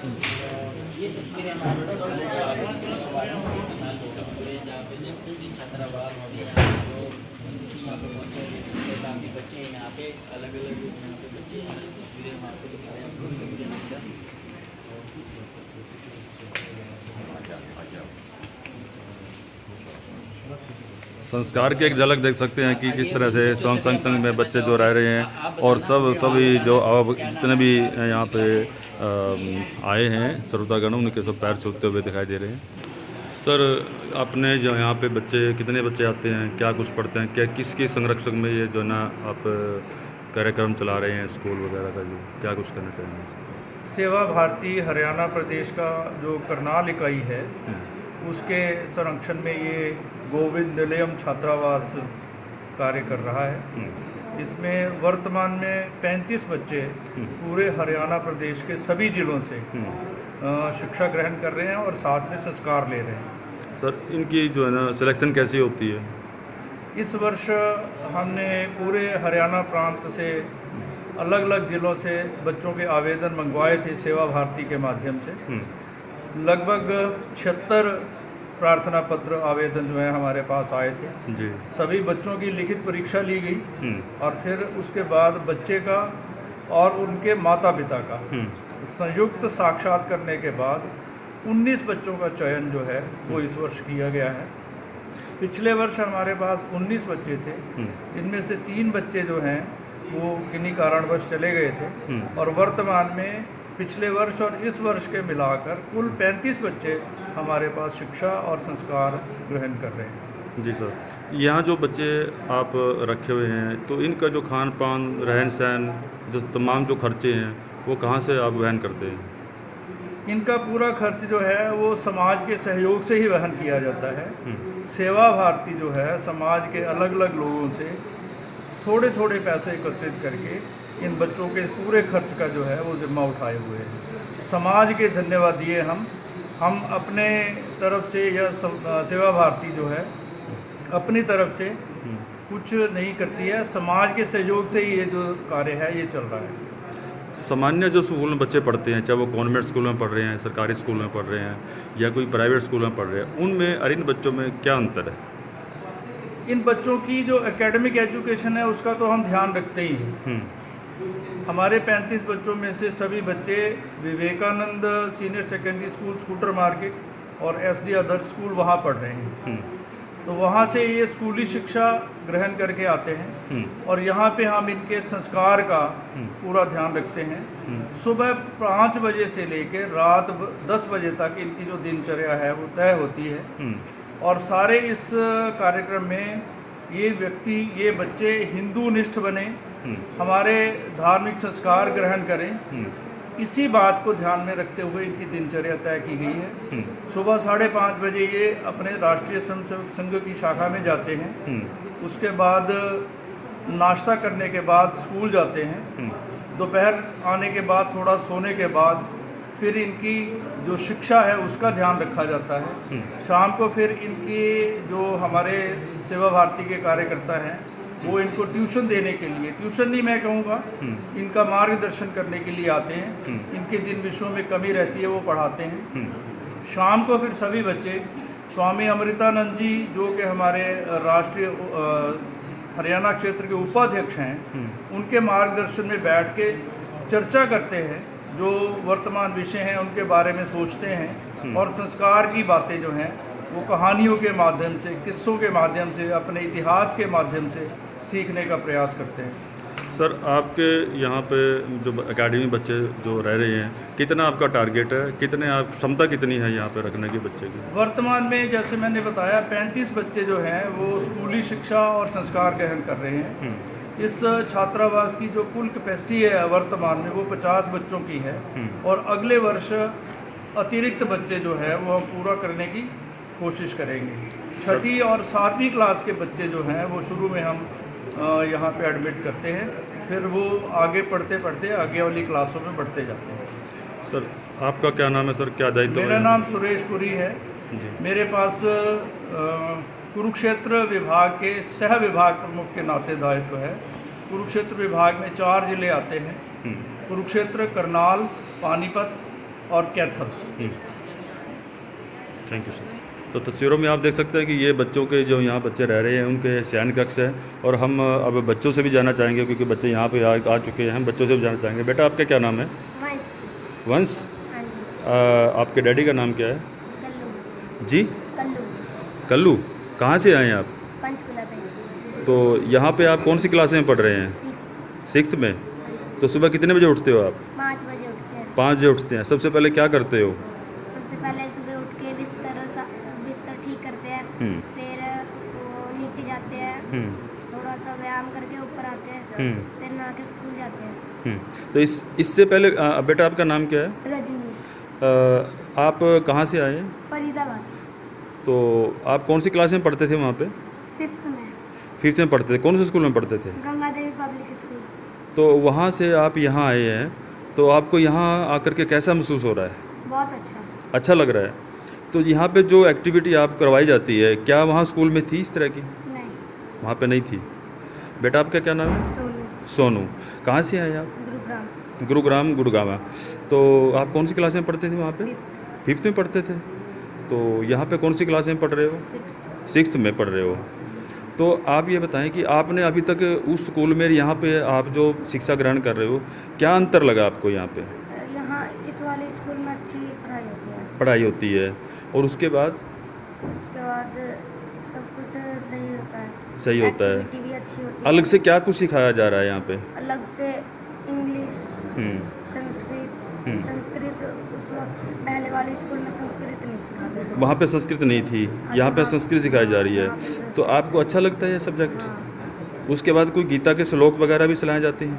ये तस्वीरें हमारे जहाँ पे छात्रावास और यहाँ पे पहुँचे देख सकते हैं काफ़ी बच्चे हैं यहाँ पे अलग अलग यहाँ पे बच्चे हैं तस्वीरें हम आपको दिखा रहे हैं आपको तस्वीरें अंदर। संस्कार की एक झलक देख सकते हैं कि किस तरह से संग संग में बच्चे जो रह रहे हैं और सभी जो अब जितने भी यहाँ पे आए हैं श्रोतागण उनके सब पैर छूते हुए दिखाई दे रहे हैं। सर अपने जो यहाँ पे बच्चे कितने बच्चे आते हैं, क्या कुछ पढ़ते हैं, क्या किसके संरक्षक में ये जो ना आप कार्यक्रम चला रहे हैं स्कूल वगैरह का, जो क्या कुछ करना चाहेंगे? सेवा भारती हरियाणा प्रदेश का जो करनाल इकाई है उसके संरक्षण में ये गोविंद निलयम छात्रावास कार्य कर रहा है। इसमें वर्तमान में 35 बच्चे पूरे हरियाणा प्रदेश के सभी जिलों से शिक्षा ग्रहण कर रहे हैं और साथ में संस्कार ले रहे हैं। सर इनकी जो है ना सिलेक्शन कैसी होती है? इस वर्ष हमने पूरे हरियाणा प्रांत से अलग अलग जिलों से बच्चों के आवेदन मंगवाए थे सेवा भारती के माध्यम से। लगभग 76 प्रार्थना पत्र आवेदन जो है हमारे पास आए थे जी। सभी बच्चों की लिखित परीक्षा ली गई और फिर उसके बाद बच्चे का और उनके माता पिता का संयुक्त साक्षात करने के बाद 19 बच्चों का चयन जो है वो इस वर्ष किया गया है। पिछले वर्ष हमारे पास 19 बच्चे थे, इनमें से 3 बच्चे जो हैं वो किन्हीं कारणवश चले गए थे और वर्तमान में पिछले वर्ष और इस वर्ष के मिलाकर कुल 35 बच्चे हमारे पास शिक्षा और संस्कार ग्रहण कर रहे हैं। जी सर, यहाँ जो बच्चे आप रखे हुए हैं तो इनका जो खान पान रहन सहन जो तमाम जो खर्चे हैं वो कहाँ से आप वहन करते हैं? इनका पूरा खर्च जो है वो समाज के सहयोग से ही वहन किया जाता है। सेवा भारती जो है समाज के अलग अलग लोगों से थोड़े थोड़े पैसे एकत्रित करके इन बच्चों के पूरे खर्च का जो है वो जिम्मा उठाए हुए हैं। समाज के धन्यवाद दिए हम अपने तरफ से यह सेवा भारती जो है अपनी तरफ से कुछ नहीं करती है, समाज के सहयोग से ही ये जो कार्य है ये चल रहा है। सामान्य जो स्कूल में बच्चे पढ़ते हैं, चाहे वो कॉन्वेंट स्कूल में पढ़ रहे हैं, सरकारी स्कूल में पढ़ रहे हैं या कोई प्राइवेट स्कूल में पढ़ रहे हैं, उनमें और इन बच्चों में क्या अंतर है? इन बच्चों की जो एकेडमिक एजुकेशन है उसका तो हम ध्यान रखते ही हैं। हमारे 35 बच्चों में से सभी बच्चे Vivekananda senior secondary school scooter market और SD आदर्श स्कूल वहाँ पढ़ रहे हैं। तो वहाँ से ये स्कूली शिक्षा ग्रहण करके आते हैं और यहाँ पे हम इनके संस्कार का पूरा ध्यान रखते हैं। सुबह 5 बजे से लेकर रात 10 बजे तक इनकी जो दिनचर्या है वो तय होती है और सारे इस कार्यक्रम में ये बच्चे हिंदू निष्ठ बने, हमारे धार्मिक संस्कार ग्रहण करें, इसी बात को ध्यान में रखते हुए इनकी दिनचर्या तय की गई है। सुबह 5:30 बजे ये अपने राष्ट्रीय स्वयंसेवक संघ की शाखा में जाते हैं, उसके बाद नाश्ता करने के बाद स्कूल जाते हैं, दोपहर आने के बाद थोड़ा सोने के बाद फिर इनकी जो शिक्षा है उसका ध्यान रखा जाता है। शाम को फिर इनकी जो हमारे सेवा भारती के कार्यकर्ता हैं वो इनको ट्यूशन देने के लिए, ट्यूशन नहीं मैं कहूँगा, इनका मार्गदर्शन करने के लिए आते हैं। इनके जिन विषयों में कमी रहती है वो पढ़ाते हैं। शाम को फिर सभी बच्चे स्वामी अमृतानंद जी जो कि हमारे राष्ट्रीय हरियाणा क्षेत्र के उपाध्यक्ष हैं, उनके मार्गदर्शन में बैठ के चर्चा करते हैं, जो वर्तमान विषय हैं उनके बारे में सोचते हैं और संस्कार की बातें जो हैं वो कहानियों के माध्यम से, किस्सों के माध्यम से, अपने इतिहास के माध्यम से सीखने का प्रयास करते हैं। सर आपके यहाँ पे जो एकेडमी बच्चे जो रह रहे हैं, कितना आपका टारगेट है, कितने आप क्षमता कितनी है यहाँ पे रखने की बच्चे की? वर्तमान में जैसे मैंने बताया 35 बच्चे जो हैं वो स्कूली शिक्षा और संस्कार ग्रहण कर रहे हैं। इस छात्रावास की जो कुल कैपेसिटी है वर्तमान में वो 50 बच्चों की है और अगले वर्ष अतिरिक्त बच्चे जो है वो हम पूरा करने की कोशिश करेंगे। 6ठी और 7वीं क्लास के बच्चे जो हैं वो शुरू में हम यहाँ पे एडमिट करते हैं, फिर वो आगे पढ़ते पढ़ते आगे वाली क्लासों में बढ़ते जाते हैं। सर आपका क्या नाम है सर, क्या दायित्व है? मेरा नाम सुरेश पुरी है जी। मेरे पास कुरुक्षेत्र विभाग के सह विभाग प्रमुख के नाते दायित्व है। कुरुक्षेत्र विभाग में 4 जिले आते हैं, कुरुक्षेत्र, करनाल, पानीपत, और कैथल। Thank you sir. तो तस्वीरों में आप देख सकते हैं कि ये बच्चों के जो यहाँ बच्चे रह रहे हैं उनके शयन कक्ष है, और हम अब बच्चों से भी जानना चाहेंगे क्योंकि बच्चे यहाँ पे आ चुके हैं। हम बच्चों से भी जानना चाहेंगे। बेटा आपका क्या नाम है? वंश। आपके डैडी का नाम क्या है? जी? कल्लू। कहाँ से आए हैं आप? पंचकुला से। तो यहाँ पे आप कौन सी क्लास में पढ़ रहे हैं? 6th में। तो सुबह कितने बजे उठते हो आप? 5 बजे उठते हैं। 5 बजे उठते हैं। सबसे पहले क्या करते हो? सबसे पहले सुबह उठ के बिस्तर ठीक करते हैं, फिर वो नीचे जाते हैं, थोड़ा सा व्यायाम करके ऊपर आते हैं, फिर नहा के स्कूल जाते हैं। तो इससे पहले बेटा आपका नाम क्या है? रजनीश। आप कहाँ से आए हैं? फरीदाबाद। तो आप कौन सी क्लास में पढ़ते थे वहाँ पे? 5th में। 5th में पढ़ते थे। कौन से स्कूल में पढ़ते थे? Ganga Devi public school. तो वहाँ से आप यहाँ आए हैं, तो आपको यहाँ आकर के कैसा महसूस हो रहा है? बहुत अच्छा। अच्छा लग रहा है। तो यहाँ पे जो एक्टिविटी आप करवाई जाती है, क्या वहाँ स्कूल में थी इस तरह की? नहीं। वहाँ पे नहीं थी। बेटा आपका क्या नाम है? सोनू। सोनू। कहाँ से आए आप? गुरुग्राम। गुरुग्राम, गुड़गांव। तो आप कौन सी क्लास में पढ़ते थे वहाँ पे? 5th में पढ़ते थे। तो यहाँ पे कौन सी क्लास में पढ़ रहे हो? 6th में पढ़ रहे हो। तो आप ये बताएं कि आपने अभी तक उस स्कूल में यहाँ पे आप जो शिक्षा ग्रहण कर रहे हो, क्या अंतर लगा आपको यहाँ पे? यहाँ इस वाले स्कूल में अच्छी पढ़ाई होती है। पढ़ाई होती है, और उसके बाद सब कुछ सही होता है। सही होता है। एक्टिविटी भी अच्छी होती है। अलग से क्या कुछ सिखाया जा रहा है यहाँ पे? अलग से इंग्लिश, हम्म, संस्कृत उस वक्त पहले वाले स्कूल में संस्कृत नहीं सिखाते थे। वहाँ पे संस्कृत नहीं थी, यहाँ पे संस्कृत सिखाई जा रही है। तो आपको अच्छा लगता है ये सब्जेक्ट? हाँ। उसके बाद कोई गीता के श्लोक वगैरह भी सिखाए जाते हैं?